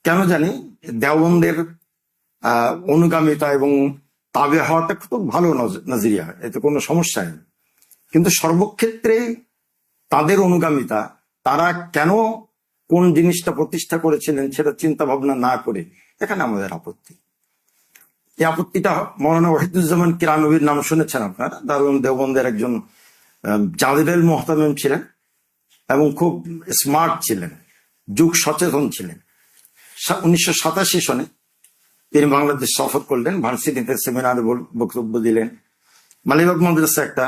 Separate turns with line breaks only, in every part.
কেন জানি দেওবন্দের অনুগামিতা এবং তাবে হওয়াটা খুব ভালো নজরিয়া, এতে কোনো সমস্যা নেই। কিন্তু সর্বক্ষেত্রে তাদের অনুগামিতা, তারা কেন কোন জিনিসটা প্রতিষ্ঠা করেছিলেন সেটা চিন্তা ভাবনা না করে এখানে আমাদের আপত্তি। এই আপত্তিটা মৌলানা ওয়াহিদুজ্জামান কিরানবীর নাম শুনেছেন আপনারা, দারুল দেওবন্দের একজন জালিল মুহতামিম ছিলেন এবং খুব স্মার্ট ছিলেন, যুগ সচেতন ছিলেন। 1987 সনে তিনি বাংলাদেশ সফর করলেন, ভার্সিটিতে সেমিনারে বক্তব্য দিলেন। মালিবাগ মাদ্রাসা একটা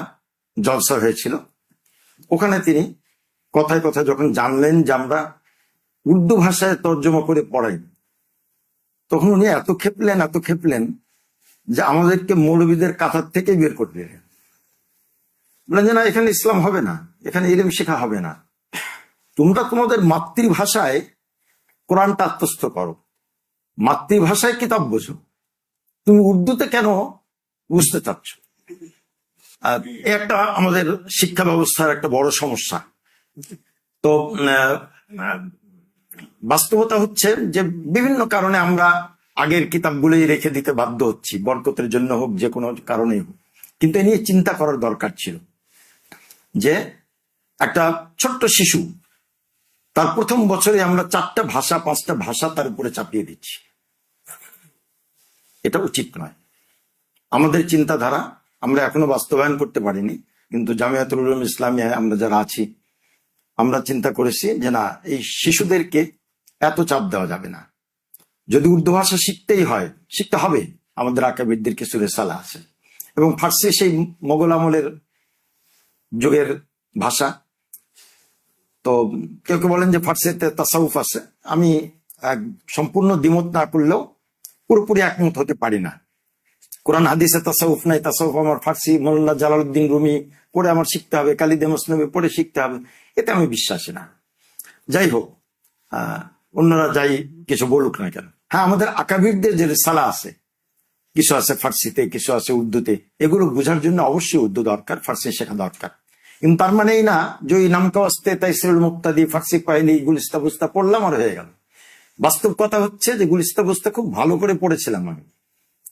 জলসা হয়েছিল, ওখানে তিনি কথায় কথায় যখন জানলেন যে আমরা উর্দু ভাষায় তর্জমা করে পড়াই, তখন উনি এত খেপলেন যে আমাদেরকে মৌলবীদের কাতার থেকে বের করে দিলেন। বললেন যে না, এখানে ইসলাম হবে না, এখানে ইলম শেখা হবে না, তোমরা তোমাদের মাতৃভাষায় কোরআনটা আত্মস্থ করো, মাতৃভাষায় কিতাব বোঝো, তুমি উর্দুতে কেন বুঝতে চাচ্ছ? একটা আমাদের শিক্ষা ব্যবস্থার একটা বড় সমস্যা। তো বাস্তবতা হচ্ছে যে বিভিন্ন কারণে আমরা আগের কিতাবগুলোই রেখে দিতে বাধ্য হচ্ছি, বরকতের জন্য হোক, যে কোনো কারণেই হোক। কিন্তু এ নিয়ে চিন্তা করার দরকার ছিল যে একটা ছোট্ট শিশু, তার প্রথম বছরে আমরা 4টা ভাষা 5টা ভাষা তার উপরে চাপিয়ে দিচ্ছি। এটা উচিত নয়। আমাদের চিন্তাধারা আমরা এখনো বাস্তবায়ন করতে পারিনি, কিন্তু জামিয়াতুল উলুম ইসলামিয়ায় আমরা যারা আছি, আমরা চিন্তা করেছি যে না, এই শিশুদেরকে এত চাপ দেওয়া যাবে না। যদি উর্দু ভাষা শিখতেই হয়, শিখতে হবে। আমাদের আকাবিরদের কিছু রেসালা আছে, এবং ফার্সি সেই মোগল আমলের যুগের ভাষা। তো কেউ কেউ বলেন যে ফার্সিতে তাসাউফ আছে। আমি সম্পূর্ণ দ্বিমত না করলেও পুরোপুরি একমত হতে পারি না। কোরআন হাদিসে তাসাউফ নাই, তাসাউফ আমার ফার্সি মৌলানা জালালউদ্দিন রুমি পড়ে আমার শিখতে হবে, কালিদে মসনবী পড়ে শিখতে হবে, এতে আমি বিশ্বাসী না। যাই হোক, অন্যরা যাই কিছু বলুক না কেন, হ্যাঁ, আমাদের আকাবিরদের যে রিসালা আছে, কিছু আছে ফার্সিতে, কিছু আছে উর্দুতে, এগুলো বোঝার জন্য অবশ্যই উর্দু দরকার, ফার্সি শেখা দরকার। কিন্তু তার মানে এই না যে ওই নামকা আসতে তাইসিরুল মুক্তাদি ফার্সি পাইলি গুলিস্তা বুস্তা পড়লাম আর হয়ে গেল। বাস্তব কথা হচ্ছে যে গুলিস্তা বুস্তা খুব ভালো করে পড়েছিলাম আমি,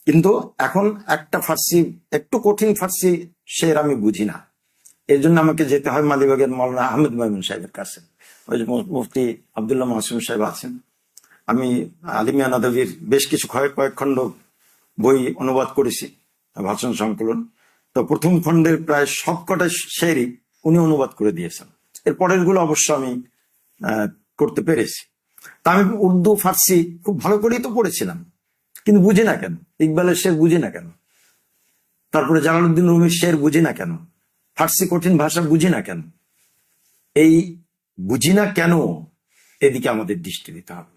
কিন্তু এখন একটা ফার্সি, একটু কঠিন ফার্সি শের আমি বুঝি না। এর জন্য আমাকে যেতে হয় মালিবাগের মৌলানা আহমেদ মাইমুন সাহেবের কাছে। ওই যে মুফতি আব্দুল্লাহ মাসুম সাহেব আছেন। আমি আলিমিয়া নাদভীর বেশ কিছু কয়েক খণ্ড বই অনুবাদ করেছি, ভাষণ সংকলন। তো প্রথম খণ্ডের প্রায় সবকটা শেরই উনি অনুবাদ করে দিয়েছেন। এর পরের গুলো অবশ্য আমি করতে পেরেছি। তা আমি উর্দু ফার্সি খুব ভালো করেই তো পড়েছিলাম, কিন্তু বুঝি না কেন। ইকবালের শের বুঝি না কেন, তারপরে জালালউদ্দিন রুমির শের বুঝি না কেন, ফার্সি কঠিন ভাষা বুঝি না কেন। এই বুঝি না কেন, এদিকে আমাদের দৃষ্টি দিতে হবে,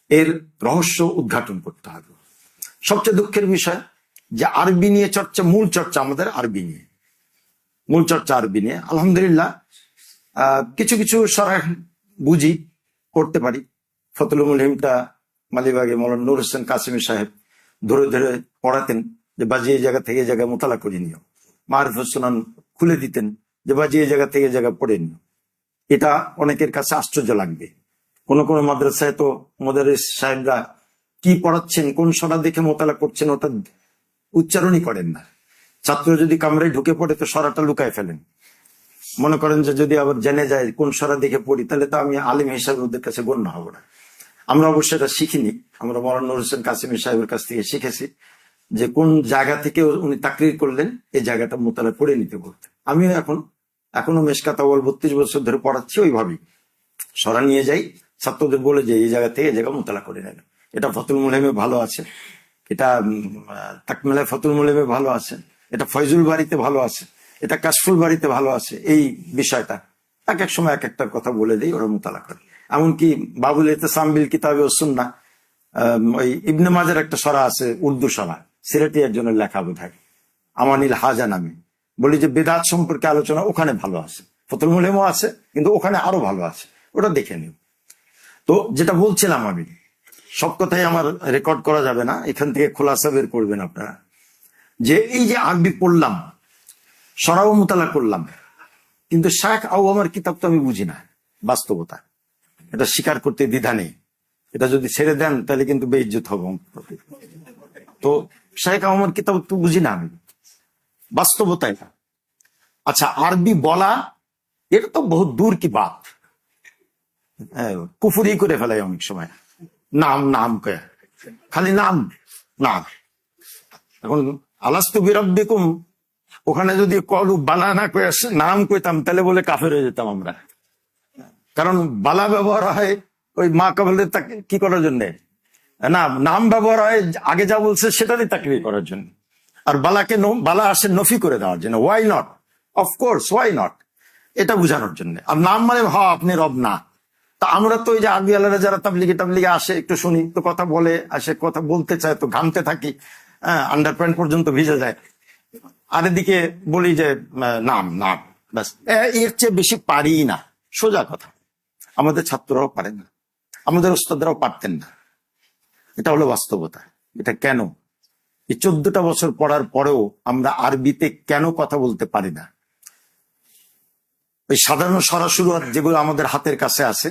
এর রহস্য উদ্ঘাটন করতে হবে। সবচেয়ে দুঃখের বিষয় যে আরবি নিয়ে চর্চা, মূল চর্চা আমাদের আরবি নিয়ে, মূল চর্চা আরবি নিয়ে। আলহামদুলিল্লাহ কিছু কিছু সরাহ বুঝি, করতে পারি। ফতুল মুলহিমটা মালিবাগে মৌলানা নূর হোসেন কাসিমি সাহেব ধরে ধরে পড়াতেন যে বাজি এই জায়গা থেকে এই জায়গায় মোতালা করে নিও। মারিফুস সুনান খুলে দিতেন যে বাজি এই জায়গা থেকে এই জায়গা পড়ে নিও। এটা অনেকের কাছে আশ্চর্য লাগবে। কোন কোন মাদ্রাসায় তো মোদারিস সাহেবরা কি পড়াচ্ছেন, কোন সরা দেখে মোতালা করছেন, ওটা উচ্চারণই করেন না। ছাত্র যদি কামরায় ঢুকে পড়ে তো সরাটা লুকায় ফেলেন, মনে করেন যে যদি আবার জেনে যায় কোন সরা দেখে পড়ি তাহলে তো আমি আলিম হিসাবে ওদের কাছে গণ্য হব না। আমরা অবশ্যই এটা শিখিনি, আমরা মৌলানা নূর হোসেন কাসিমি সাহেবের কাছ থেকে শিখেছি যে কোন জায়গা থেকে উনি তাকরির করলেন এই জায়গাটা মোতালা পড়ে নিতে বলতে। আমিও এখনো মেশকাত আউয়াল 32 বছর ধরে পড়াচ্ছি, ওইভাবেই সরা নিয়ে যাই, ছাত্রদের বলে যে এই জায়গা থেকে এই জায়গা মোতালা করে নেন। এটা ফতুল মুলহিমে ভালো আছে, এটা তাকমিলায় ফতুল মুলহিমে ভালো আছে, এটা ফয়জুল বাড়িতে ভালো আছে, এটা কাশফুল বাড়িতে ভালো আছে। এই বিষয়টা এক এক সময় এক একটা কথা বলে দেই, ওরা মোতালা করে। এমনকি বাবুল ইতিসাম বিল কিতাবে ওয়াস সুন্নাহ, ওই ইবনে মাজার একটা সরা আছে, উর্দু সরা, সিলেটি একজনের লেখা বোধহয় আমানিল হাজা নামে, বলি যে বেদাত সম্পর্কে আলোচনা ওখানে ভালো আছে, ফতুল মুলহিমও আছে, কিন্তু ওখানে আরো ভালো আছে, ওটা দেখে নিও। তো যেটা বলছিলাম আমি, সব কথাই আমার রেকর্ড করা যাবে না, এখান থেকে খোলাসা বের করবেন আপনারা, যে এই যে আরবি পড়লাম, সরাও মোতালা করলাম, কিন্তু শায়েখ আওয়ামের কিতাব তো আমি বুঝি না। বাস্তবতা এটা স্বীকার করতে দ্বিধা নেই। এটা যদি ছেড়ে দেন তাহলে কিন্তু বেইজ্জত হবো। তো শেখ আমার কিতাব তো বুঝি না আমি, বাস্তবতা এটা। আচ্ছা, আরবি বলা এটা তো বহুত দূর কি বাত, কুফুরি করে ফেলাই অনেক সময়, নাম নাম কে খালি নাম নাম। এখন আলাস্তু বিরাব্বিকুম, ওখানে যদি কলু বালা না কয়ে নাম কইতাম তাহলে বলে কাফের হয়ে যেতাম আমরা। কারণ বালা ব্যবহার হয় ওই মা কাবলের তাকে কি করার জন্য, না নাম ব্যবহার হয় আগে যা বলছে সেটারই তাকরির করার জন্য, আর বালাকে বালা আসে নফি করে দেওয়ার জন্য। Why not, of course why not, এটা বোঝানোর জন্য। আর নাম মানে আপনি রব না। তা আমরা তো ওই যে আরবি আলাদা যারা তাবলিগে টাবলিগে আসে একটু শুনি তো, কথা বলে আসে, কথা বলতে চায় তো ঘামতে থাকি, আন্ডার প্যান্ট পর্যন্ত ভিজে যায়, আর এদিকে বলি যে নাম নাম, ব্যাস। এর চেয়ে বেশি পারি না, সোজা কথা। আমাদের ছাত্ররাও পারে না, আমাদের ওস্তাদরাও পারতেন না, এটা হলো বাস্তবতা। এটা কেন এই 14টা বছর পড়ার পরেও আমরা আরবিতে কেন কথা বলতে পারি না? ওই সাধারণ সরাসুরুয়াত যেগুলো আমাদের হাতের কাছে আছে,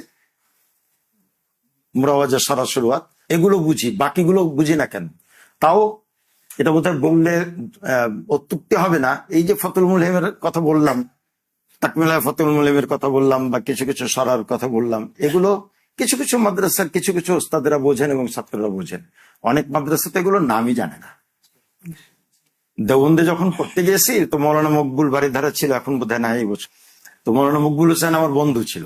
মুরাওয়াজা সরাসুরুয়াত, এগুলো বুঝি, বাকিগুলো বুঝি না কেন? তাও এটা বোধহয় বললে অত্যুক্তি হবে না। এই যে ফতুল মুলহিমের কথা বললাম, তাকমিলা ফতুল মুলহিমের কথা বললাম, বা কিছু কিছু সরার কথা বললাম, এগুলো কিছু কিছু মাদ্রাসার কিছু কিছু ওস্তাদেরা বোঝেন এবং ছাত্ররা বোঝেন। অনেক মাদ্রাসাতে এগুলো নামই জানে না। দেওবন্দে যখন পড়তে গিয়েছি তো মৌলানা মকবুল বাড়িধারা ছিল, এখন বোধহয় নাই বছর। তো মৌলানা মকবুল হোসেন আমার বন্ধু ছিল,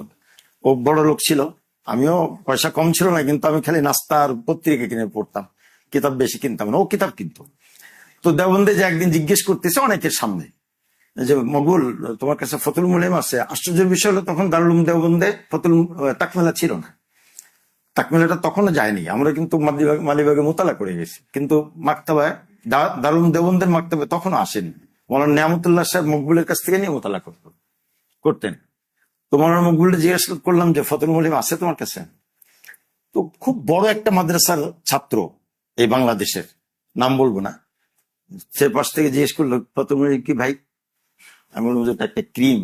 ও বড় লোক ছিল, আমিও পয়সা কম ছিল না, কিন্তু আমি খালি নাস্তার পত্রিকা কিনে পড়তাম, কিতাব বেশি কিনতাম না, ও কিতাব কিনতো। তো দেওবন্দে যে একদিন জিজ্ঞেস করতেছে অনেকের সামনে যে মকবুল তোমার কাছে ফতুল মুলহিম আছে? আশ্চর্যের বিষয় হলো তখন দারুল উলুম দেওবন্দে ফতুল তাকমিলা ছিল না, তাকমিলাটা তখনও যায়নি। আমরা কিন্তু মালিবাগে মোতালা করে গেছি, কিন্তু মাকতাবায় দারুল উলুম দেওবন্দের মাকতাবায় তখনও আসেনি। মৌলানা নিয়ামতুল্লাহ সাহেব মকবুলের কাছ থেকে নিয়ে মোতালা করতেন। তো মৌলানা মকবুলকে জিজ্ঞেস করলাম যে ফতুল মুলহিম আছে তোমার কাছে? তো খুব বড় একটা মাদ্রাসার ছাত্র এই বাংলাদেশের, নাম বলবো না, সে পাশ থেকে জিজ্ঞেস করলো ফতুল মুলহিম কি ভাই? আমি বললাম যে একটা ক্রিম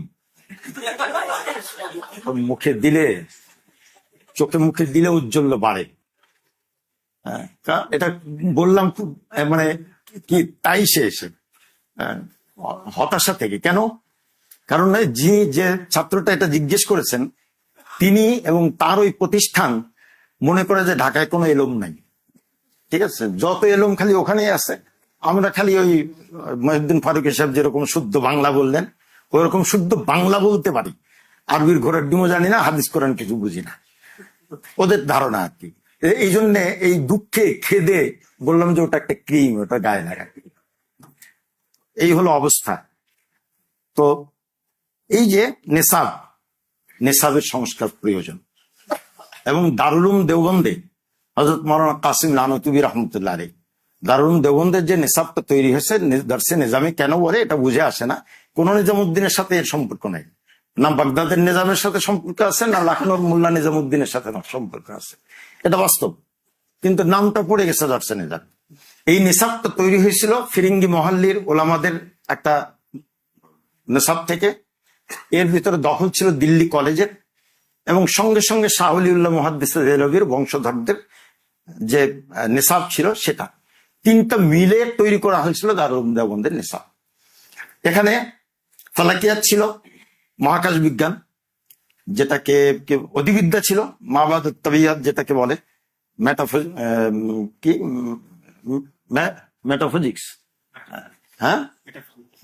মুখে দিলে, চোখে মুখে দিলে উজ্জ্বল্য বাড়ে। এটা বললাম খুব মানে কি, তাই সে এসে হতাশা থেকে। কেন? কারণ যিনি যে ছাত্রটা এটা জিজ্ঞেস করেছেন তিনি এবং তার ওই প্রতিষ্ঠান মনে করে যে ঢাকায় কোনো এলম নাই, ঠিক আছে, যত এলম খালি ওখানেই আছে। আমরা খালি ওই মহিউদ্দিন ফারুক সাহেব যেরকম শুদ্ধ বাংলা বললেন ওইরকম শুদ্ধ বাংলা বলতে পারি, আরবির ঘোড়ার ডিমও জানি না, হাদিস কোরআন কিছু বুঝি না, ওদের ধারণা আর কি। এই জন্য এই দুঃখে খেদে বললাম যে ওটা একটা ক্রিম, ওটা গায়ে লাগা, এই হলো অবস্থা। তো এই যে নেশাবের সংস্কার প্রয়োজন, এবং দারুল উলুম দেওবন্দে হযরত মাওলানা কাসিম লানতুবি রহমতুল্লাহ আলাইহি দারুল উলুম দেওবন্দের যে নেশাবটা তৈরি হয়েছে দর্শে নিজামে কেন বলে এটা বুঝে আসে না। কোন নিজামুদ্দিনের সাথে এর সম্পর্ক নাই, না বাগদাদের নিজামের সাথে সম্পর্ক আছে, না লখনৌর মোল্লা নিজামুদ্দিনের সাথে সম্পর্ক আছে, এটা বাস্তব। কিন্তু নামটা পড়ে গেছে দর্শে নিজাম। এই নেশাবটা তৈরি হয়েছিল ফিরিঙ্গি মহল্লির ওলামাদের একটা নেশাব থেকে। এর ভিতরে দখল ছিল দিল্লি কলেজের, এবং সঙ্গে সঙ্গে শাহ ওলিউল্লাহ মুহাদ্দিস দেহলভির বংশধরদের যে নেশাব ছিল সেটা, তিনটা মিলে তৈরি করা হয়েছিল দারুল উলুম দেওবন্দের নেশাব। এখানে ফালাকিয়াত ছিল, মহাকাশ বিজ্ঞান যেটাকে অধিবিদ্যা ছিল, মাবাদ তাবিয়াত যেটাকে বলে, মেটাফিজিক্স, হ্যাঁ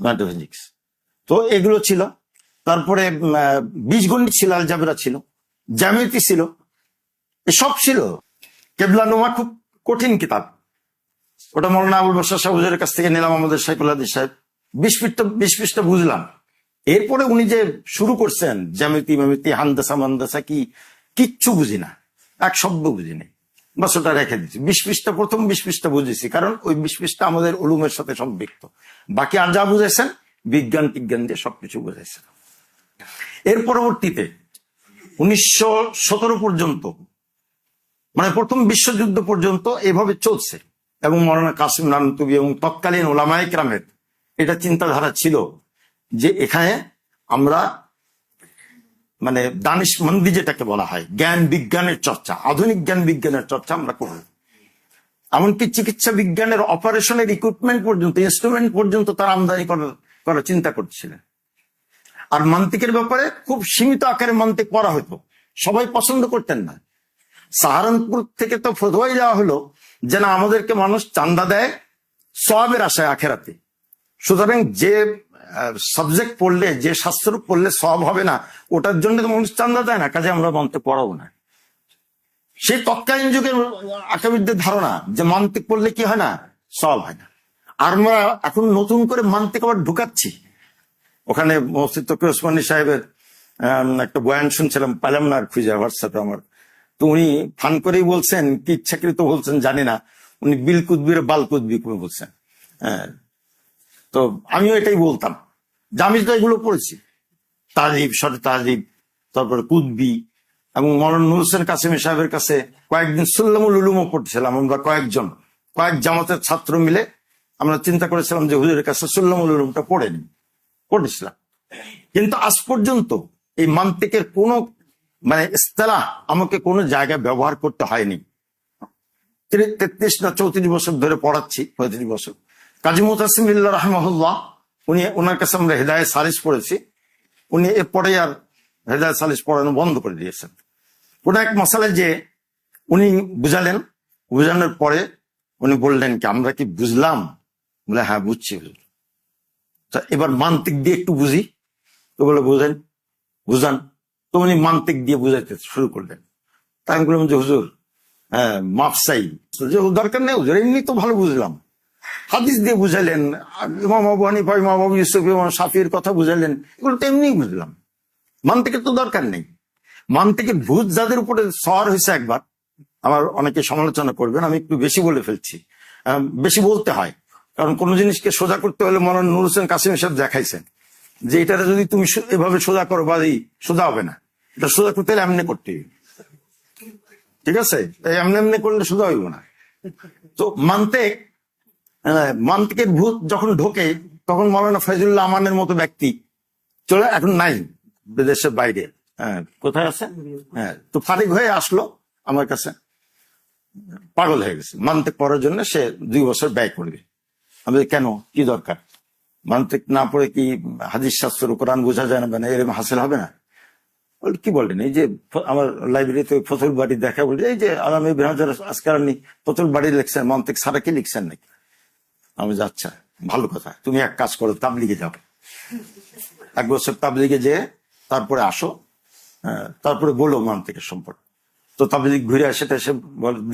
মেটাফিজিক্স, তো এগুলো ছিল। তারপরে বীজগণিত ছিল, আলজাবরা ছিল, জ্যামিতি ছিল, এসব ছিল। কেবলানুমা খুব কঠিন কিতাব, ওটা মৌলানা আবুল বাশার সাহেব হুজুরের কাছ থেকে নিলাম, আমাদের শাইখুল হাদিস সাহেব, 20 পৃষ্ঠা বুঝলাম। এরপরে উনি যে শুরু করছেন জ্যামিতি মেমিতি হান্দাসা মান্দাসা কি, কিচ্ছু বুঝি না, এক শব্দ বুঝি নেই, বাস ওটা রেখে দিচ্ছি। 20 পৃষ্ঠা, প্রথম 20 পৃষ্ঠা বুঝেছি, কারণ ওই 20 পৃষ্ঠা আমাদের উলুমের সাথে সম্পৃক্ত। বাকি আর যা বুঝেছেন বিজ্ঞান টিজ্ঞান দিয়ে সবকিছু বুঝেছেন। এর পরবর্তীতে 1917 পর্যন্ত, মানে প্রথম বিশ্বযুদ্ধ পর্যন্ত এভাবে চলছে। এবং মৌলানা কাসিম লানতুবি এবং তৎকালীন ওলামায়ে কেরামের এটা চিন্তাধারা ছিল যে এখানে আমরা মানে দানিশমন্দি যেটাকে বলা হয়, জ্ঞান বিজ্ঞানের চর্চা, আধুনিক জ্ঞান বিজ্ঞানের চর্চা আমরা করব। এমনকি চিকিৎসা বিজ্ঞানের অপারেশনের ইকুইপমেন্ট পর্যন্ত, ইনস্ট্রুমেন্ট পর্যন্ত তারা আমদানি করার চিন্তা করছিলেন। আর মান্তিকের ব্যাপারে খুব সীমিত আকারে মান্তিক পড়া হতো, সবাই পছন্দ করতেন না। সাহারানপুর থেকে তো ফতোয়াই দেওয়া হলো যে না, আমাদেরকে মানুষ চান্দা দেয় সওয়াবের আশায় আখেরাতে, সুতরাং যে সাবজেক্ট পড়লে, যে শাস্ত্র পড়লে সওয়াব হবে না, ওটার জন্য তো মানুষ চান্দা দেয় না, কাজে আমরা মান্তিক পড়াবো না। সেই তৎকালীন যুগের আকাবিরদের ধারণা যে মান্তিক পড়লে কি হয় না, সওয়াব হয় না। আর আমরা এখন নতুন করে মান্তিক আবার ঢুকাচ্ছি। ওখানে মসজিদ তকি ওসমানী সাহেবের একটা বয়ান শুনছিলাম, পেলাম না আর খুঁজে হোয়াটসঅ্যাপে আমার, তো উনি ফান করেই বলছেন, কি ইচ্ছাকৃত বলছেন জানি না, উনি বিল কুদবির বাল কুদবি বলছেন। হ্যাঁ, তো আমিও এটাই বলতাম যে আমি তো এগুলো পড়েছি, তাজিব, শরতে তাজিব, তারপরে কুদবি, এবং মৌলানা নুর হোসেন কাসেমি সাহেবের কাছে কয়েকদিন সুল্লামুল উলুমও পড়ছিলাম আমরা, কয়েক জামাতের ছাত্র মিলে আমরা চিন্তা করেছিলাম যে হুজুরের কাছে সুল্লামুল উলুমটা পড়েছিলাম। কিন্তু আজ পর্যন্ত এই মান্তিকের কোন মানে ইস্তেলাহ আমাকে কোনো জায়গায় ব্যবহার করতে হয়নি। 33 না 34 বছর ধরে পড়াচ্ছি, 35 বছর। কাজী মুতাসিম বিল্লাহ রাহিমাহুল্লাহ, ওনার কাছে আমরা হেদায়েত সালিস পড়েছি, উনি এরপরে আর হেদায়েত সালিস পড়ানো বন্ধ করে দিয়েছেন। কোন এক মশালায় যে উনি বুঝানোর পরে উনি বললেন কি, আমরা কি বুঝলাম? বলে হ্যাঁ বুঝছি হুজুর। এবার মান্তিক দিয়ে একটু বুঝি। তো বলে বুঝান। তো উনি মান্তিক দিয়ে বুঝাইতে শুরু করলেন। তাই আমি বললাম যে হুজুর, হ্যাঁ মাফ চাই, দরকার নেই হুজুর, এমনি তো ভালো বুঝলাম। হাদিস দিয়ে বুঝাইলেন, ইমাম আবু হানিফা, ইমাম আবু ইউসুফ, ইমাম শাফির কথা বুঝাইলেন, এগুলো তো এমনি বুঝলাম, মান্তিকের তো দরকার নেই। মান্তিকের ভূত যাদের উপরে সওয়ার হয়েছে একবার, আমার অনেকে সমালোচনা করবেন, আমি একটু বেশি বলে ফেলছি, বেশি বলতে হয়, কারণ কোন জিনিসকে সোজা করতে হলে মৌলানা নুর হোসেন কাসেমি সাহেব দেখাইছেন যে এটা যদি তুমি এভাবে সোজা করো বা সোজা হবে না, এটা সোজা করতে হলে এমনি করতে হবে, ঠিক আছে? তাই এমনি করলে সোজা হইব না। তো মান্তিকের ভূত যখন ঢোকে, তখন মৌলানা ফয়জুল্লাহ আমানের মতো ব্যক্তি চলে, এখন নাই, দেশের বাইরে, হ্যাঁ কোথায় আছে, হ্যাঁ, তো ফারিক হয়ে আসলো আমার কাছে, পাগল হয়ে গেছে মান্তিক পড়ার জন্য, সে 2 বছর ব্যয় করবে। আমি কেন, কি দরকার, মান্তিক না পড়ে কি হাদিস শাস্ত্র কোরআন বোঝা যায় না, এরকম হাসিল হবে না? কি বললেন, এই যে আমার লাইব্রেরিতে ফতুল বাড়ি দেখা, বলছে এই যে আলামী ইব্রাহিম আজকাল ফতুল বাড়ি লিখছেন, মান্তিক সারা কি লিখছেন নাকি? আমি আচ্ছা ভালো কথা, তুমি এক কাজ করো, তাবলিগে যাও, 1 বছর তাবলিগে যেয়ে তারপরে আসো, তারপরে বলো মান্তিকের সম্পর্কে। তো তাবলিগ ঘুরে আসে, এসে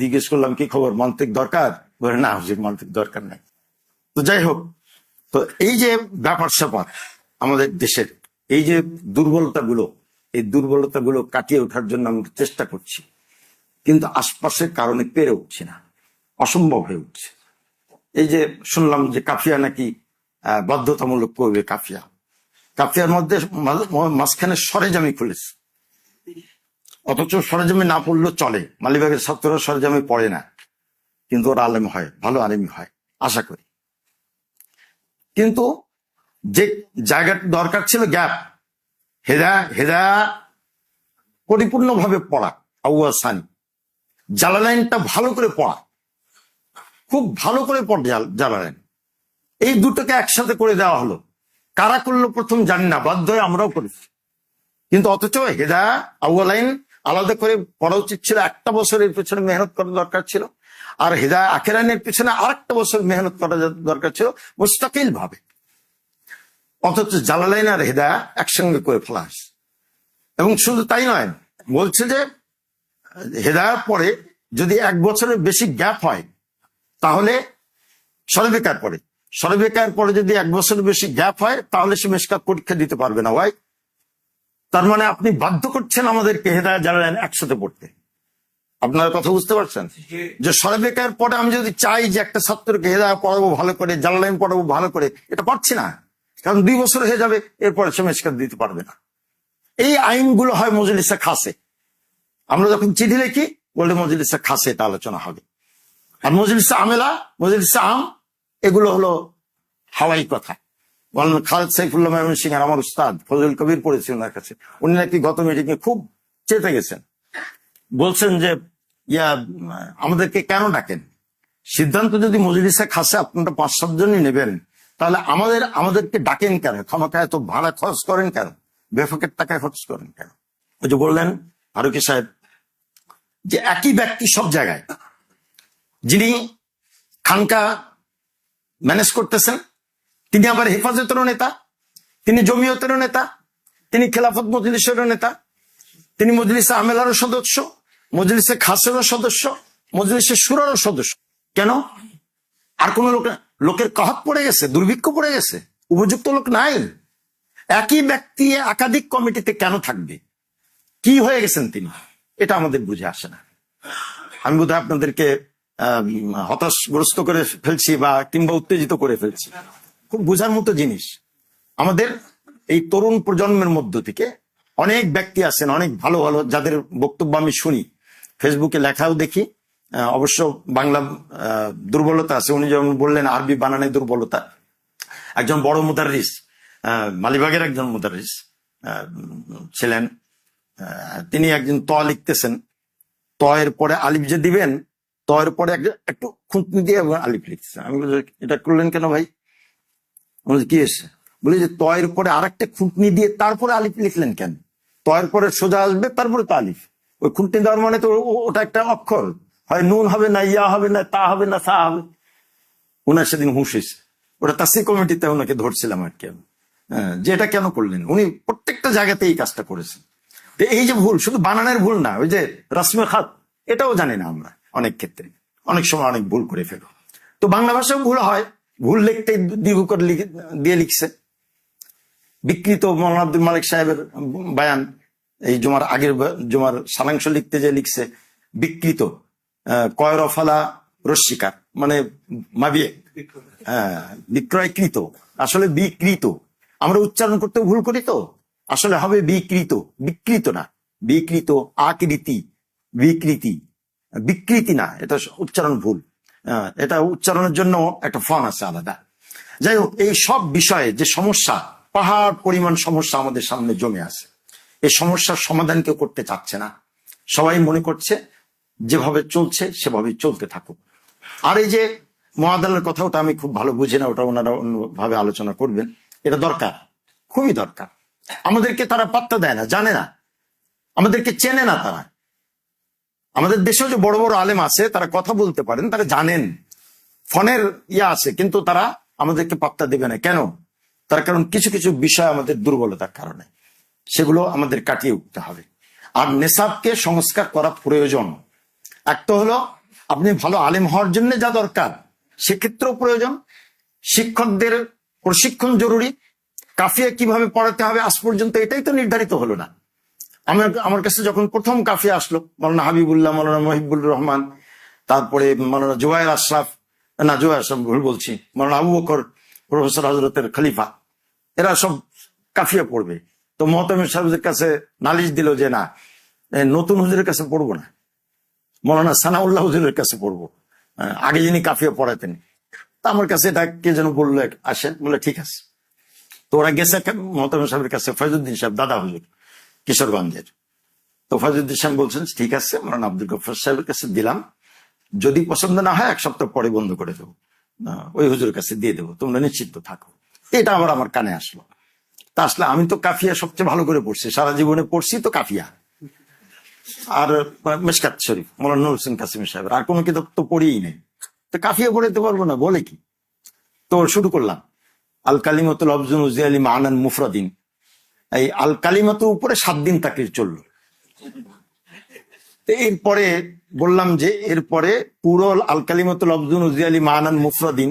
জিজ্ঞেস করলাম কি খবর, মান্তিক দরকার? বলে না হুজুর, মান্তিক দরকার নাই। তো যাই হোক, তো এই যে ব্যাপার স্যাপার আমাদের দেশের, এই যে দুর্বলতাগুলো, এই দুর্বলতাগুলো কাটিয়ে ওঠার জন্য আমরা চেষ্টা করছি, কিন্তু আশপাশের কারণে পেরে উঠছি না, অসম্ভব হয়ে উঠছে। এই যে শুনলাম যে কাফিয়া নাকি বাধ্যতামূলক করবে, কাফিয়ার মধ্যে মাঝখানে সরেজামি খুলেছে, অথচ সরেজামি না পড়লেও চলে, মালিবাগের ছাত্ররা সরেজামি পড়ে না, কিন্তু ওরা আলেম হয়, ভালো আলেমই হয় আশা করি। কিন্তু যে জায়গাটা দরকার ছিল গ্যাপ, হেদায়া পরিপূর্ণভাবে পড়া, আউয়াসানি জালালাইনটা ভালো করে পড়া, খুব ভালো করে পড়ে জালালাইন, এই দুটোকে একসাথে করে দেওয়া হলো। কারা করলো প্রথম জানি না, বাধ্য হয়ে আমরাও করেছি, কিন্তু অথচ হেদায়া আউয়ালাইন আলাদা করে পড়া উচিত ছিল, 1 বছরের পেছনে মেহনত করা দরকার ছিল, আর হেদায়া আখেরানের পেছনে আরেকটা বছর মেহনত করা দরকার ছিল মুস্তাকিল ভাবে। অথচ জালালাইন আর হেদায়া একসঙ্গে করে ফেলা হয়েছে। এবং শুধু তাই নয়, বলছে যে হেদায়ার পরে যদি 1 বছরের বেশি গ্যাপ হয়, তাহলে সরবেকার পরে যদি 1 বছরের বেশি গ্যাপ হয়, তাহলে সে মেশকাত পরীক্ষা দিতে পারবে না। ওয়াই, তার মানে আপনি বাধ্য করছেন আমাদেরকে হেদায়া জালালাইন একসাথে পড়তে। আপনারা কথা বুঝতে পারছেন যে সরবেকার পরে আমি যদি চাই যে একটা ছাত্রকে হেদায়া পড়াবো ভালো করে, জালালাইন পড়াবো ভালো করে, এটা পারছি না, কারণ 2 বছর হয়ে যাবে, এরপরে সে মেশকাত দিতে পারবে না। এই আইনগুলো হয় মজলিসে খাসে, আমরা যখন চিঠি লিখি বলে মজলিসে খাসে এটা আলোচনা হবে, আর মজলিসে আমেলা, মজলিসে আম, এগুলো হলো হাওয়াই কথা, মৌলানা খালেদ সাইফুল্লাহ ময়মনসিংহ আমার উস্তাদ ফজল কবির পড়েছি ওনার কাছে, উনি নাকি গত মিটিং এ খুব চেতে গেছেন, বলছেন যে আমাদেরকে কেন ডাকেন, সিদ্ধান্ত যদি মজলিসে খাসে আপনারা 5-7 জনই নেবেন, তাহলে আমাদেরকে ডাকেন কেন, ক্ষমতা এত ভাড়া খরচ করেন কেন, বেফাকের টাকা খরচ করেন কেন। ওই যে বললেন ফারুকী সাহেব যে একই ব্যক্তি সব জায়গায়, যিনি খানকা ম্যানেজ করতেছেন তিনি আবার হেফাজতেরও নেতা, তিনি জমিয়তেরও নেতা, তিনি খেলাফত মজলিসেরও নেতা, তিনি মজলিসে আমেলারও সদস্য, মজলিসে খাসেরও সদস্য, মজলিসে সুরারও সদস্য। কেন? আর কোন লোকের কহাত পড়ে গেছে, দুর্ভিক্ষ পড়ে গেছে, উপযুক্ত লোক নাই? একই ব্যক্তি একাধিক কমিটিতে কেন থাকবে? কি হয়ে গেছেন তিনি? এটা আমাদের বুঝে আসে না। আমি বোধহয় আপনাদেরকে হতাশগ্রস্ত করে ফেলছি বা কিংবা উত্তেজিত করে ফেলছি। খুব বোঝার মতো জিনিস, আমাদের এই তরুণ প্রজন্মের মধ্য থেকে অনেক ব্যক্তি আছেন, অনেক ভালো ভালো, যাদের বক্তব্য আমি শুনি, ফেসবুকে লেখাও দেখি। অবশ্য বাংলা দুর্বলতা আছে, উনি যেমন বললেন আরবি বানানে দুর্বলতা। একজন বড় মুদাররিস, মালিবাগের একজন মুদাররিস ছিলেন, তিনি একজন ত লিখতেছেন, ত এর পরে আলিফ যে দিবেন, ত এর পরে একটু খুঁতনি দিয়ে আলিফ লিখতেছেন। আমি বলি এটা করলেন কেন ভাই? কি এসে বলি যে ত এর পরে আর একটা খুঁতনি দিয়ে তারপরে আলিফ লিখলেন কেন? ত এর পরে সোজা আসবে, তারপরে তো আলিফ। ওই খুঁতনি দেওয়ার মানে তো ওটা একটা অক্ষর, হয় নুন হবে না ইয়া হবে না তা হবে না সা হবে। উনার সেদিন হুঁশ হয়েছে, ওটা তাসি কমিটিতে ওনাকে ধরছিলাম আর কি, যে এটা কেন করলেন। উনি প্রত্যেকটা জায়গাতে এই কাজটা করেছেন। এই যে ভুল, শুধু বানানের ভুল না, ওই যে রসমে খাত, এটাও জানি না আমরা অনেক ক্ষেত্রে, অনেক সময় অনেক ভুল করে ফেলো। তো বাংলা ভাষাও ভুল হয়, ভুল লিখতে দীর্ঘকর দিয়ে লিখছে। বিকৃত মৌলানা আব্দুল মালিক সাহেবের বায়ান, এই জুমার আগের জুমার সারাংশ লিখতে যে লিখছে বিকৃত, কয়রফালা রস্মিকার, মানে মাবিয়ে বিক্রয়কৃত, আসলে বিকৃত। আমরা উচ্চারণ করতে ভুল করি, তো আসলে হবে বিকৃত, বিকৃত না, বিকৃত, আকৃতি, বিকৃতি, বিকৃতি না, এটা উচ্চারণ ভুল। এটা উচ্চারণের জন্য একটা ফর্ম আছে আলাদা। যাই হোক, এই সব বিষয়ে যে সমস্যা, পাহাড় পরিমাণ সমস্যা আমাদের সামনে জমে আছে, এই সমস্যার সমাধান কেউ করতে চাচ্ছে না। সবাই মনে করছে যেভাবে চলছে সেভাবেই চলতে থাকুক। আর এই যে মহাদালের কথা, ওটা আমি খুব ভালো বুঝি না, ওটা ওনারা অন্যভাবে আলোচনা করবেন। এটা দরকার, খুবই দরকার। আমাদেরকে তারা পাত্তা দেয় না, জানে না, আমাদেরকে চেনে না তারা। আমাদের দেশেও যে বড় বড় আলেম আছে, তারা কথা বলতে পারেন, তারা জানেন, ফোনের আছে, কিন্তু তারা আমাদেরকে পাত্তা দেবে না। কেন? তার কারণ কিছু কিছু বিষয় আমাদের দুর্বলতার কারণে, সেগুলো আমাদের কাটিয়ে উঠতে হবে। আর নেশাবকে সংস্কার করা প্রয়োজন। একটা হলো আপনি ভালো আলেম হওয়ার জন্য যা দরকার সেক্ষেত্রেও প্রয়োজন, শিক্ষকদের প্রশিক্ষণ জরুরি, কাফিয়া কিভাবে পড়াতে হবে আজ পর্যন্ত এটাই তো নির্ধারিত হলো না। আমার কাছে যখন প্রথম কাফিয়া আসলো, মৌলানা হাবিবুল্লাহ, মৌলানা মহিবুর রহমান, তারপরে মৌলানা জুবায়ের আশরাফ, না জুবায়ের আশরাফ ভুল বলছি, মৌলানা আবু বকর, প্রফেসর হজরতের খলিফা, এরা সব কাফিয়া পড়বে। তো মোহতামির সাহেবের কাছে নালিশ দিল যে না, নতুন হুজুরের কাছে পড়বো না, মৌলানা সানাউল্লাহ হুজুরের কাছে পড়বো, আগে যিনি কাফিয়া পড়াতেন। তা আমার কাছে এটা কে যেন বললো, আসেন, বলে ঠিক আছে। তো ওরা গেছে মোহতামির সাহেবের কাছে, ফয়জুদ্দিন সাহেব, দাদা হুজুর কিশোরগঞ্জের। তো ফয়জুদ্দিন সাহেব বলছেন ঠিক আছে, মৌলানা আব্দুল গফফার সাহেবের কাছে দিলাম, যদি পছন্দ না হয় 1 সপ্তাহ পরে বন্ধ করে দেবো, ওই হুজুরের কাছে দিয়ে দেবো, তোমরা নিশ্চিত থাকো। এটা আমার কানে আসলো। তা আসলে আমি তো কাফিয়া সবচেয়ে ভালো করে পড়ছি, সারা জীবনে পড়ছি তো কাফিয়া আর মিশকাত শরীফ মৌলানা নুর হোসেন কাসিম সাহেবের, আর কোনো কিতাব তো পড়িই নেই, তো কাফিয়া পড়াতে পারবো না বলে কি। তো শুরু করলাম আল কালিমাতুল লফজুন উজিয়ালি মানান মুফরাদিন। এই আল কালিমাতুর উপরে 7 দিন তাকরীর চললো। এরপরে বললাম যে এরপরে পুরো আল কালিমাতুল লফজুন উজিয়ালি মানান মুফরাদিন,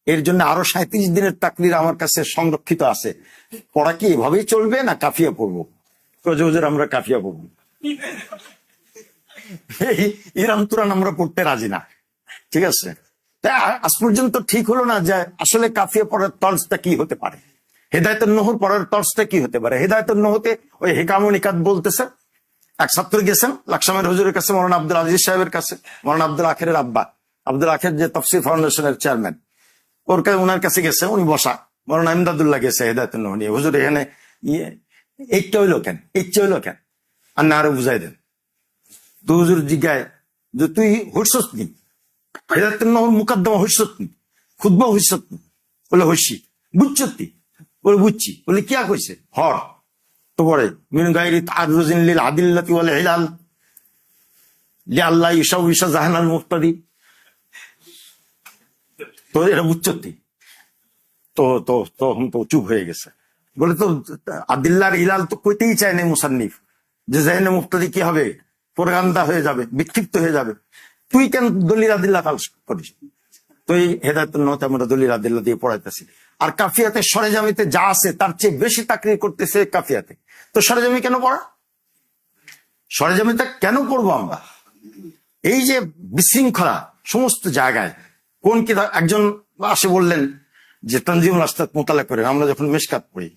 এর জন্য আরো 37 দিনের তাকরীর আমার কাছে সংরক্ষিত আছে। পড়া কি এভাবেই চলবে না কাফিয়া পড়বো? হুজুর আমরা কাফিয়া পড়বো, এই ইরান তুরান আমরা পড়তে রাজি না, ঠিক আছে। তাই আজ পর্যন্ত ঠিক হলো না যে আসলে কাফিয়া পড়ার তর্জটা কি হতে পারে, হেদায়েতুন নহর পড়ার তর্জটা কি হতে পারে। হেদায়েতুন নহতে ওই হেকামনিকাত বলতেছে, এক ছাত্র গেছেন লাকসামের হুজুরের কাছে, মৌলানা আব্দুল আজিজ সাহেবের কাছে, মৌলানা আব্দুল আখেরের আব্বা, আব্দুল আখের যে তাফসীর ফাউন্ডেশনের চেয়ারম্যান, ওনার কাছে গেছে, উনি বসা মৌলানা ইমদাদুল্লাহ গেছে হেদায়েতুন নূর নিয়ে, হুজুর এখানে এইটা হইলো কেন, ইচ্ছা হইলো কেন, আর না আরো বুঝাই দেন। তো হুজুর জিজ্ঞায় যে তুই হইসস নি, হেদায়েতুন নূর মুকদ্দমা হইসস নি, খুতবা হইসস নি? বলে হইসি। বুঝছত নি? বলে বুঝছি। বলে কিয়া কইছে? হর তো পরে মিন গায়রি তাআররুজিন লিল আদিল্লাতি ওয়াল ইলাল লিআল্লাহ ইউশাউশা জাহানাল মুক্তাদি। তো এটা বুঝছত নি? তো তো তখন তো চুপ হয়ে গেছে। বলে তো আদিল্লার ইলাল তো কইতেই চায় না মুসান্নিফ, যে জাহানে মুক্তাদি কি হবে, প্রোপাগান্ডা হয়ে যাবে, বিক্ষিপ্ত হয়ে যাবে, তুই কেন দলিল আদিল্লাহ তালাশ করিস? তো এই হেদায়েতুন নূর আমরা দলিল আদিল্লাহ দিয়ে পড়াইতেছি। আর কাফিয়াতে সরেজামিতে যা আছে তার চেয়ে বেশি তাকরীর করতেছে কাফিয়াতে। তো সরেজামি কেন পড়া? সরেজামিটা কেন পড়বো আমরা? এই যে বিশৃঙ্খলা সমস্ত জায়গায়, কোন কি একজন আসে বললেন যে তানজিমুল আস্তাদ মোতালা করেন। আমরা যখন মিশকাত পড়ি,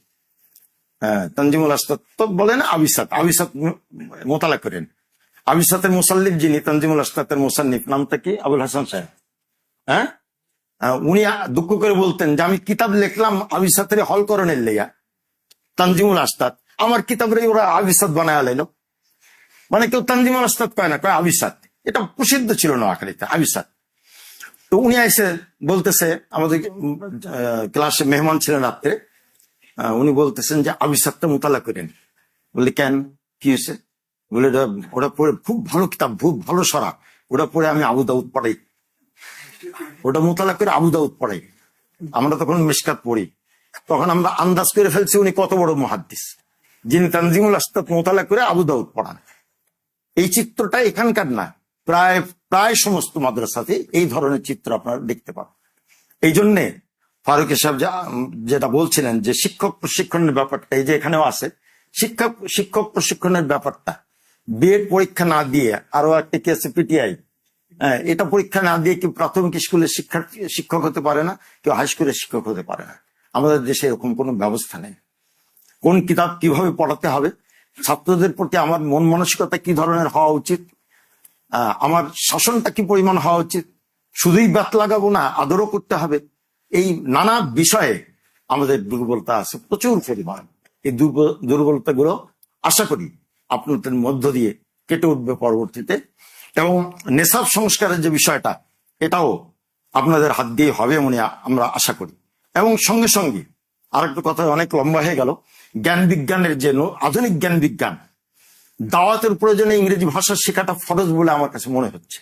হ্যাঁ, তানজিমুল আস্তাদ তো বলেন আবিসাত, আবিসাত মোতালা করেন। আবিসাতের মুসাল্লিফ যিনি, তানজিমুল আস্তাদের মুসান্নিফ নামটা কি? আবুল হাসান সাহেব। হ্যাঁ, উনি দুঃখ করে বলতেন যে আমি কিতাব লিখলাম আবিসাতের হলকরণের লেগা, তানজিমুল আস্তাদ আমার কিতাবের ওরা আবিসাত বানায় লাইলো। মানে কেউ তানজিমুল আস্তাদ কয় না, কয় আবিসাত। এটা প্রসিদ্ধ ছিল না আখড়িতে আবিসাত। তো উনি এসে বলতেছে, আমাদের ক্লাসে মেহমান ছিলেন রাত্রে, উনি বলতেছেন যে আবিসাতটা মোতালা করেন। বললি কেন, কি হয়েছে? বলে ওটা পড়ে খুব ভালো কিতাব, খুব ভালো সরা, ওটা পড়ে আমি আবু দাউদ পড়াই, ওটা মোতালা করে আবু দাউদ পড়াই। আমরা তখন মিশকাত পড়ি, তখন আমরা আন্দাজ করে ফেলছি উনি কত বড় মুহাদ্দিস, যিনি তানজিমুল আস্তাদ মোতালা করে আবু দাউদ পড়ান। এই চিত্রটা এখানকার না, প্রায় প্রায় সমস্ত মাদ্রাসাতে এই ধরনের চিত্র আপনারা দেখতে পান। এই জন্যে ফারুক সাহেব যেটা বলছিলেন যে শিক্ষক প্রশিক্ষণের ব্যাপারটা, এই যে এখানেও আছে শিক্ষক প্রশিক্ষণের ব্যাপারটা, বিএড পরীক্ষা না দিয়ে, আরো একটা কি আছে পিটিআই, এটা পরীক্ষা না দিয়ে কেউ প্রাথমিক স্কুলের শিক্ষক হতে পারে না, কেউ হাই স্কুলের শিক্ষক হতে পারে না। আমাদের দেশে এরকম কোনো ব্যবস্থা নেই। কোন কিতাব কিভাবে পড়াতে হবে, ছাত্রদের প্রতি আমার মন মানসিকতা কি ধরনের হওয়া উচিত, আমার শাসনটা কি পরিমাণ হওয়া উচিত, শুধুই ব্যাত লাগাবো না, আদরও করতে হবে, এই নানা বিষয়ে আমাদের দুর্বলতা আছে প্রচুর পরিমাণ। এই দুর্বলতাগুলো আশা করি আপনাদের মধ্য দিয়ে কেটে উঠবে পরবর্তীতে। এবং নেশাব সংস্কারের যে বিষয়টা, এটাও আপনাদের হাত দিয়ে হবে মনে আমরা আশা করি। এবং সঙ্গে সঙ্গে আরেকটা কথা, অনেক লম্বা হয়ে গেল, জ্ঞান বিজ্ঞানের যে আধুনিক জ্ঞান বিজ্ঞান, দাওয়াতের প্রয়োজনে ইংরেজি ভাষা শেখাটা ফরজ বলে আমার কাছে মনে হচ্ছে।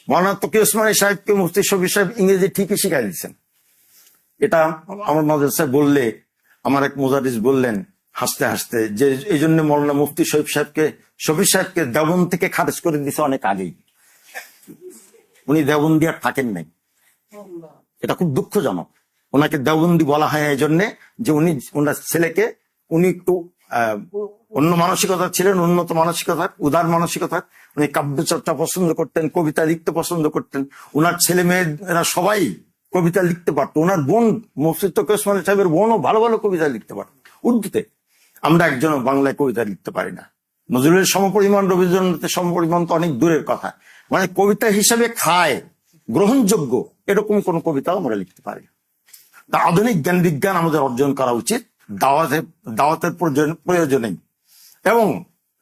মৌলানা তকি ওসমানী সাহেবকে মুফতি শফি সাহেব ইংরেজি ঠিকই শিখাই দিচ্ছেন। এটা আমার মাদ্রাসায় বললে, আমার এক মুজারিস বললেন হাসতে হাসতে, যে এই জন্য মৌলানা মুফতি শফি সাহেবকে দেওবন্দ থেকে খারেজ করে দিছে অনেক আগেই। উনি দেওবন্দি আর থাকেন নাই, এটা খুব দুঃখজনক। ওনাকে দেওবন্দি বলা হয় এই জন্যে যে ওনার ছেলেকে, উনি একটু অন্য মানসিকতা ছিলেন, উন্নত মানসিকতা, উদার মানসিকতা। উনি কাব্য চর্চা পছন্দ করতেন, কবিতা লিখতে পছন্দ করতেন। ওনার ছেলে মেয়েরা সবাই কবিতা লিখতে পারতো। ওনার বোন মুফতি তকি ওসমানী সাহেবের বোনও ভালো ভালো কবিতা লিখতে পারত উর্দুতে। আমরা একজনও বাংলায় কবিতা লিখতে পারি না। নজরুলের সমপরিমাণ, রবীন্দ্রনাথের সমপরিমাণ তো অনেক দূরের কথা। মানে কবিতা হিসাবে খায়, গ্রহণযোগ্য এরকম কোন কবিতাও আমরা লিখতে পারি না। তা আধুনিক জ্ঞান বিজ্ঞান আমাদের অর্জন করা উচিত দাওয়াতের প্রয়োজনে, এবং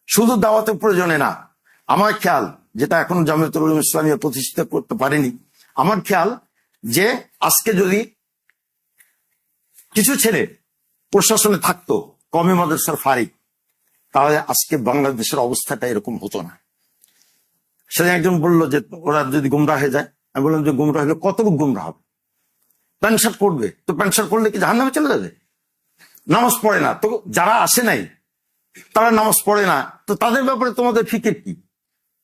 শুধু দাওয়াতের প্রয়োজনে না। আমার খেয়াল, যেটা এখন জামিয়াতুল উলুম ইসলামিয়া প্রতিষ্ঠিত করতে পারেনি, আমার খেয়াল যে আজকে যদি কিছু ছেলে প্রশাসনে থাকতো, কওমি মাদ্রাসার ফারিক, তাহলে আজকে বাংলাদেশের অবস্থাটা এরকম হতো না। সেদিন একজন বললো যে ওরা যদি গুমরাহ হয়ে যায়, আমি বললাম যে গুমরাহ হলে কতটুকু গুমরাহ হবে? প্যান্ট শার্ট পরবে, তো প্যান্ট শার্ট পরলে কি জাহান্নামে চলে যাবে? নামাজ পড়ে না, তো যারা আসে নাই তারা নামাজ পড়ে না, তো তাদের ব্যাপারে তোমাদের ফিকির কি?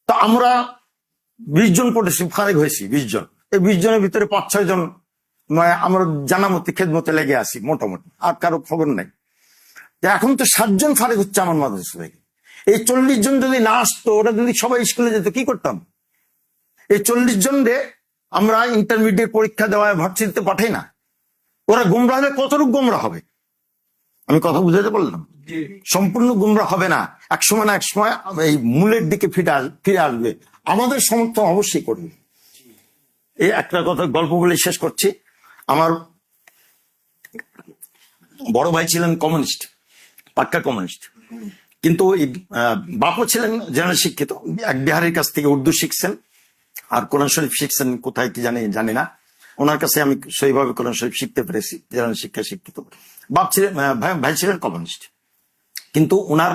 তো আমরা 20 জন পড়েছি, ফারেক হয়েছি 20 জন। এই 20 জনের ভিতরে 5-6 জন আমরা জানামতি খেদমতে লেগে আছি মোটামুটি, আর কারো খবর নাই। এখন তো 7 জন ফারেক হচ্ছে আমার মাদ্রাসা থেকে। এই 40 জন যদি না আসতো, ওরা যদি সবাই স্কুলে যেত, কি করতাম? এই 40 জন রে আমরা ইন্টারমিডিয়েট পরীক্ষা দেওয়ায় ভার্সিটিতে পাঠাই না। ওরা গুমরা হলে কতটুকু গুমরা হবে? আমি কথা বুঝাতে বললাম, সম্পূর্ণ গুমরা হবে না, এক সময় না এক সময় এই মূলের দিকে ফিরে আসবে। আমাদের সমর্থন অবশ্যই করবে। এই একটা কথা গল্প বলে শেষ করছি। আমার বড় ভাই ছিলেন কমিউনিস্ট, পাক্কা কমিউনিস্ট, কিন্তু বাপও ছিলেন জেনারেল শিক্ষিত, এক বিহারের কাছ থেকে উর্দু শিখছেন আর কোরআন শরীফ শিখছেন কোথায় কি জানি না, ওনার কাছে আমি সেইভাবে কোরআন শরীফ শিখতে পেরেছি, জেনারেল শিক্ষা শিক্ষিত। বাপ ছিলেন, ভাই ছিলেন কমিউনিস্ট, কিন্তু ওনার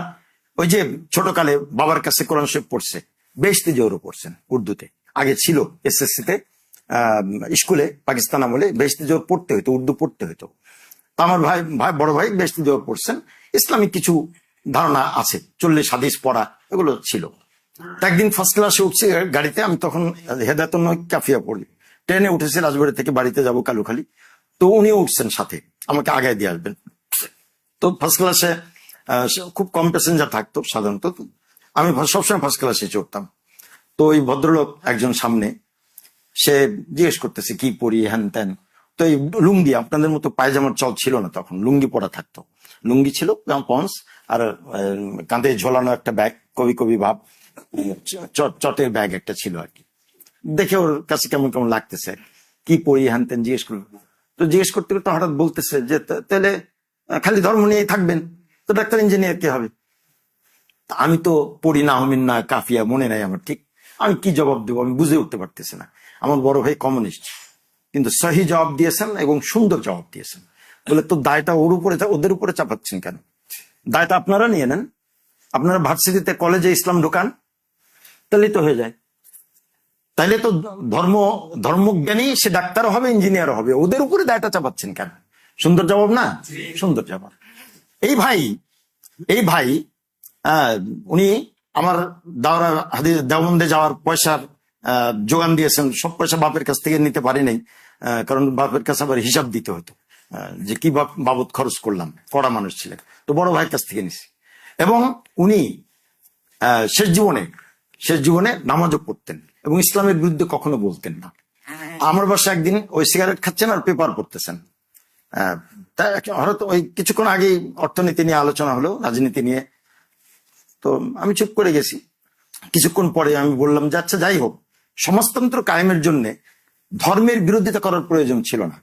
ওই যে ছোটকালে বাবার কাছে কোরআন শরীফ পড়ছে, বেশতি জোরও পড়ছেন উর্দুতে, আগে ছিল এসএসসিতে স্কুলে পাকিস্তান আমলে বেশতি জোর পড়তে হইতো, উর্দু পড়তে হইতো। আমার বড় ভাই বেশতি জোর পড়ছেন, ইসলামিক কিছু ধারণা আছে, 40 হাদিস পড়া এগুলো ছিল। একদিন ফার্স্ট ক্লাসে উঠছি গাড়িতে, আমি তখন হেদায়েতুন কাফিয়া পড়ি, ট্রেনে উঠেছি রাজবাড়ি থেকে বাড়িতে যাব কালুখালী, তো উনিও উঠছেন সাথে, আমাকে আগায় দিয়ে আসবেন। তো ফার্স্ট ক্লাসে খুব কম প্যাসেঞ্জার থাকতো সাধারণত, আমি সবসময় ফার্স্ট ক্লাসে চড়তাম। তো ওই ভদ্রলোক একজন সামনে, সে জিজ্ঞেস করতেছে কি পরি হ্যান ত্যান। তো এই লুঙ্গি, আপনাদের মতো পায়জামার চল ছিল না তখন, লুঙ্গি পরা থাকতো, লুঙ্গি ছিল পন্স, আর কাঁধে ঝোলানো একটা ব্যাগ, কবি কবি ভাব, চটের ব্যাগ একটা ছিল আর কি। দেখে ওর কাছে কেমন কেমন লাগতেছে, কি পড়ি হ্যান ত্যান জিজ্ঞেস করল। তো জিজ্ঞেস করতে করতে হঠাৎ বলতেছে যে তাহলে খালি ধর্ম নিয়েই থাকবেন, তো ডাক্তার ইঞ্জিনিয়ার কে হবে? আমি তো পড়ি না হমিন না কাফিয়া মনে নাই আমার ঠিক, আমি কি জবাব দেবো আমি বুঝে উঠতে পারতেছি না। আমার বড় ভাই কমিউনিস্ট, কিন্তু সহি জবাব দিয়েছেন এবং সুন্দর জবাব দিয়েছেন। বলে তো দায়টা ওদের উপরে চাপাচ্ছেন কেন? দায়টা আপনারা নিয়ে নেন, আপনারা ভার্সিটিতে কলেজে ইসলাম ঢোকান, তাহলেই তো হয়ে যায়। তাইলে তো ধর্মজ্ঞানী সে ডাক্তারও হবে ইঞ্জিনিয়ারও হবে, ওদের উপরে দায়টা চাপাচ্ছেন কেন? সুন্দর জবাব না? সুন্দর জবাব। এই ভাই উনি আমার দাওরা হাদিস দেওবন্দে যাওয়ার পয়সার যোগান দিয়েছেন। সব পয়সা বাপের কাছ থেকে নিতে পারি নাই, কারণ বাপের কাছে আবার হিসাব দিতে হতো যে কি বাবদ খরচ করলাম, কড়া মানুষ ছিলেন, তো বড় ভাইয়ের কাছ থেকে নিছি। এবং উনি শেষ জীবনে নামাজও পড়তেন এবং ইসলামের বিরুদ্ধে কখনো বলতেন না। আমার বাসায় একদিন ওই সিগারেট খাচ্ছেন আর পেপার পড়তেছেন, তাই হয়তো ওই কিছুক্ষণ আগে অর্থনীতি নিয়ে আলোচনা হলো, রাজনীতি নিয়ে, তো আমি চুপ করে গেছি। কিছুক্ষণ পরে আমি বললাম যে আচ্ছা যাই হোক, সমাজতন্ত্র কায়েমের জন্য ধর্মের বিরোধিতা করার প্রয়োজন ছিল না।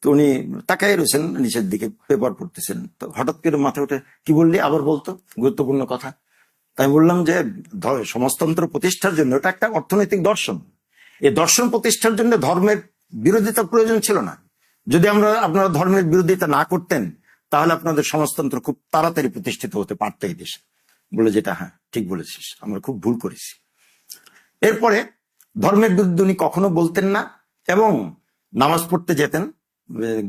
তো উনি তাকাই রয়েছেন নিচের দিকে, পেপার পড়তেছেন। তো হঠাৎ করে মাথায় উঠে কি বললি, আবার বলতো, গুরুত্বপূর্ণ কথা। তাই বললাম যে সমাজতন্ত্র প্রতিষ্ঠার জন্য এটা একটা অর্থনৈতিক দর্শন, এই দর্শন প্রতিষ্ঠার জন্য ধর্মের বিরোধিতার প্রয়োজন ছিল না। যদি আপনারা ধর্মের বিরোধিতা না করতেন তাহলে আপনাদের সমাজতন্ত্র খুব তাড়াতাড়ি প্রতিষ্ঠিত হতে পারত এই দেশে। বলে যেটা হ্যাঁ ঠিক বলেছিস, আমরা খুব ভুল করেছি। এরপরে ধর্মের বিরুদ্ধে উনি কখনো বলতেন না এবং নামাজ পড়তে যেতেন,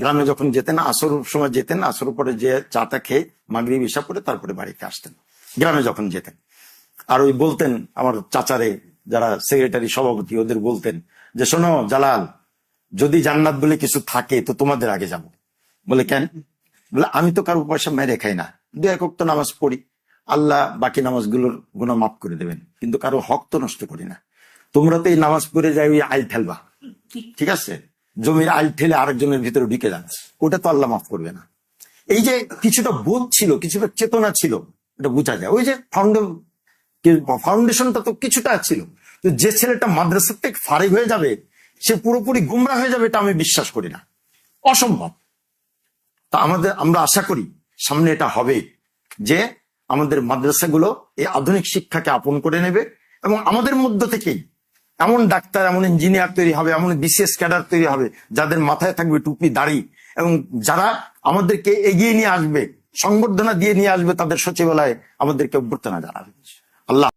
গ্রামে যখন যেতেন আসর সময় যেতেন, আসর পরে যে চাটা খেয়ে মাগরিব ইশা পড়ে তারপরে বাড়িতে আসতেন, গ্রামে যখন যেতেন। আর ওই বলতেন আমার চাচারে, যারা সেক্রেটারি সভাপতি, ওদের বলতেন যে শোনো জালাল, যদি জান্নাত বলে কিছু থাকে তো তোমাদের আগে যাব। বলে কেন? বলে আমি তো কারো পয়সা মেরে খাই না, 2 ওয়াক্ত নামাজ পড়ি, আল্লাহ বাকি নামাজগুলোর গুনাহ মাফ করে দেবেন, কিন্তু কারো হক তো নষ্ট করি না। তোমরা তো এই নামাজ পড়ে যাই ওই আইল ঠেলবা, ঠিক আছে, জমির আইল ঠেলে আরেকজনের ভিতরে ঢুকে যান, ওটা তো আল্লাহ মাফ করবে না। এই যে কিছুটা বোধ ছিল, কিছুটা চেতনা ছিল, এটা বোঝা যায়। ওই যে ফাউন্ডেশনটা তো কিছুটা ছিল। তো যে ছেলেটা মাদ্রাসা থেকে ফারিগ হয়ে যাবে, সে পুরোপুরি গুমরা হয়ে যাবে, এটা আমি বিশ্বাস করি না, অসম্ভব। তা আমরা আশা করি সামনে এটা হবে, যে আমাদের মাদ্রাসাগুলো এই আধুনিক শিক্ষাকে আপন করে নেবে এবং আমাদের মধ্য থেকেই এমন ডাক্তার, এমন ইঞ্জিনিয়ার তৈরি হবে, এমন বিসিএস ক্যাডার তৈরি হবে যাদের মাথায় থাকবে টুপি দাড়ি, এবং যারা আমাদেরকে এগিয়ে নিয়ে আসবে, সংবর্ধনা দিয়ে নিয়ে আসবে তাদের সচিবালয়ে, আমাদেরকে অভ্যর্থনা জানাবে। আল্লাহ